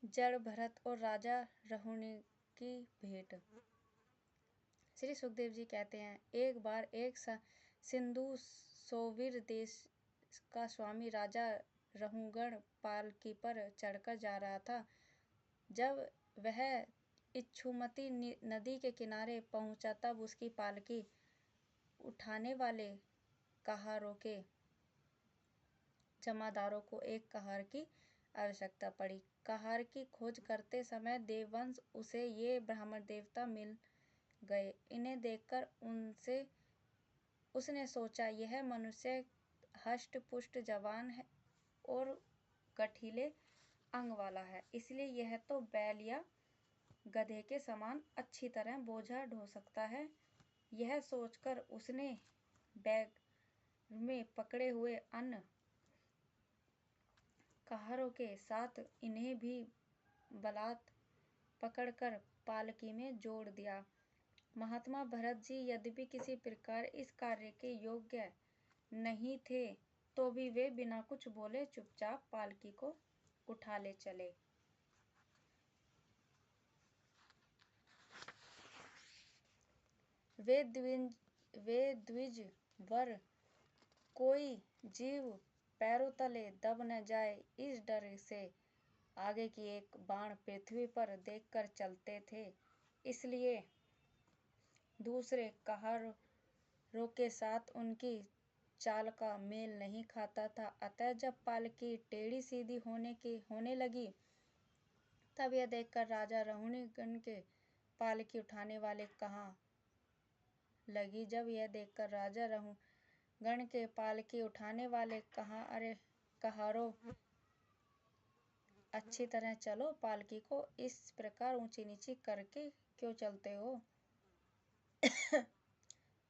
जड़ भरत और राजा रहुणी की भेंट। श्री सुखदेव जी कहते हैं, एक बार एक सिंधु सोवीर देश का स्वामी राजा रहुगण पालकी पर चढ़कर जा रहा था। जब वह इच्छुमती नदी के किनारे पहुंचा तब उसकी पालकी उठाने वाले कहारों के जमादारों को एक कहार की आवश्यकता पड़ी। कहार की खोज करते समय देववंश उसे ये ब्राह्मण देवता मिल गए। इन्हें देखकर उसने सोचा, यह मनुष्य हष्ट पुष्ट जवान है और गठीले अंग वाला है, इसलिए यह तो बैल या गधे के समान अच्छी तरह बोझा ढो सकता है। यह सोचकर उसने बैग में पकड़े हुए अन्य कहारों के साथ इन्हें भी बलात् पकड़कर पालकी में जोड़ दिया। महात्मा भरत जी यद्यपि किसी प्रकार इस कार्य के योग्य नहीं थे, तो भी वे बिना कुछ बोले चुपचाप पालकी को उठा ले चले। वे द्विज वर कोई जीव पैरों तले दब न जाए, इस डर से आगे की एक बाण पृथ्वी पर देखकर चलते थे। इसलिए दूसरे कहारों के साथ उनकी चाल का मेल नहीं खाता था। अतः जब पालकी टेढ़ी सीधी होने लगी, तब यह देखकर राजा रहुणीगण के पालकी उठाने वाले कहाँ लगी। जब यह देखकर राजा रहुगण के पालकी उठाने वाले कहाँ, अरे कहारों, अच्छी तरह चलो, पालकी को इस प्रकार ऊंची नीची करके क्यों चलते हो।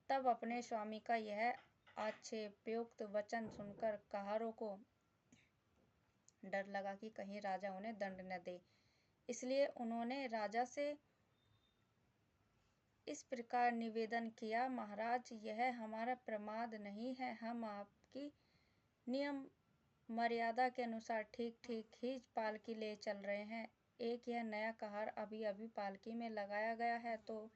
तब अपने स्वामी का यह आक्षेपयुक्त वचन सुनकर कहारों को डर लगा कि कहीं राजा उन्हें दंड न दे। इसलिए उन्होंने राजा से इस प्रकार निवेदन किया, महाराज, यह हमारा प्रमाद नहीं है, हम आपकी नियम मर्यादा के अनुसार ठीक ठीक ही पालकी ले चल रहे हैं। एक यह नया कहार अभी अभी पालकी में लगाया गया है, तो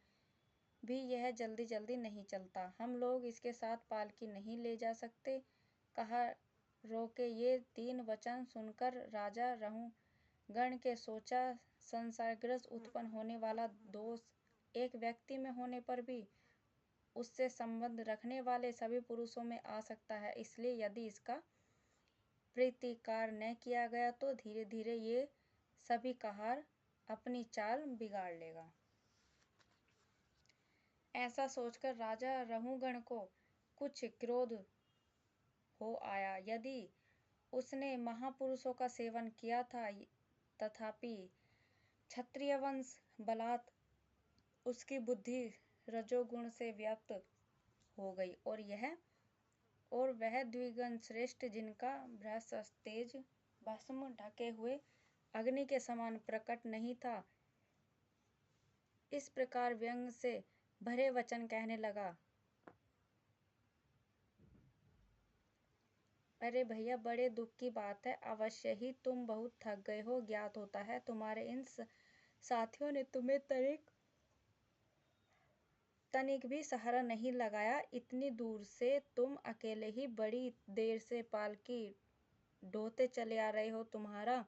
भी यह जल्दी जल्दी नहीं चलता। हम लोग इसके साथ पालकी नहीं ले जा सकते। कहारों के ये 3 वचन सुनकर राजा रहुगण के सोचा, संसारग्रस्त उत्पन्न होने वाला दोष एक व्यक्ति में होने पर भी उससे संबंध रखने वाले सभी पुरुषों में आ सकता है। इसलिए यदि इसका प्रतिकार न किया गया तो धीरे धीरे ये सभी कहार अपनी चाल बिगाड़ लेगा। ऐसा सोचकर राजा रहुगण को कुछ क्रोध हो आया। यदि उसने महापुरुषों का सेवन किया था, तथापि क्षत्रिय वंश बलात् उसकी बुद्धि रजोगुण से व्याप्त हो गई और वह द्विगुण श्रेष्ठ, जिनका बृहस्पति तेज भस्म ढके हुए अग्नि के समान प्रकट नहीं था, इस प्रकार व्यंग से भरे वचन कहने लगा। अरे भैया, बड़े दुख की बात है, अवश्य ही तुम बहुत थक गए हो। ज्ञात होता है तुम्हारे इन साथियों ने तुम्हें तनिक भी सहारा नहीं लगाया। इतनी दूर से तुम अकेले ही बड़ी देर से पालकी ढोते चले आ रहे हो। तुम्हारा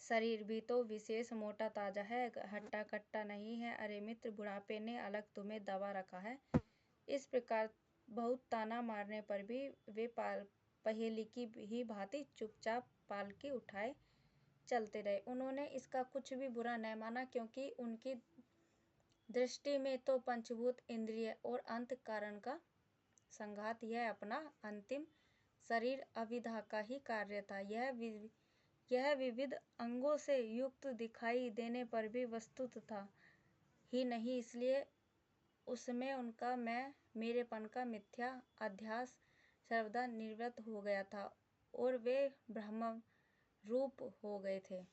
शरीर भी तो विशेष मोटा ताजा है, हट्टा कट्टा नहीं है। अरे मित्र, बुढ़ापे ने अलग तुम्हें दबा रखा है। इस प्रकार बहुत ताना मारने पर भी वे पहेली की ही भांति चुपचाप पालकी उठाए चलते रहे। उन्होंने इसका कुछ भी बुरा न माना, क्योंकि उनकी दृष्टि में तो पंचभूत इंद्रिय और अंत कारण का संघात, यह अपना अंतिम शरीर अविद्या का ही कार्य था। यह विविध अंगों से युक्त दिखाई देने पर भी वस्तुत था ही नहीं, इसलिए उसमें उनका मेरेपन का मिथ्या अध्यास सर्वदा निवृत्त हो गया था और वे ब्रह्म रूप हो गए थे।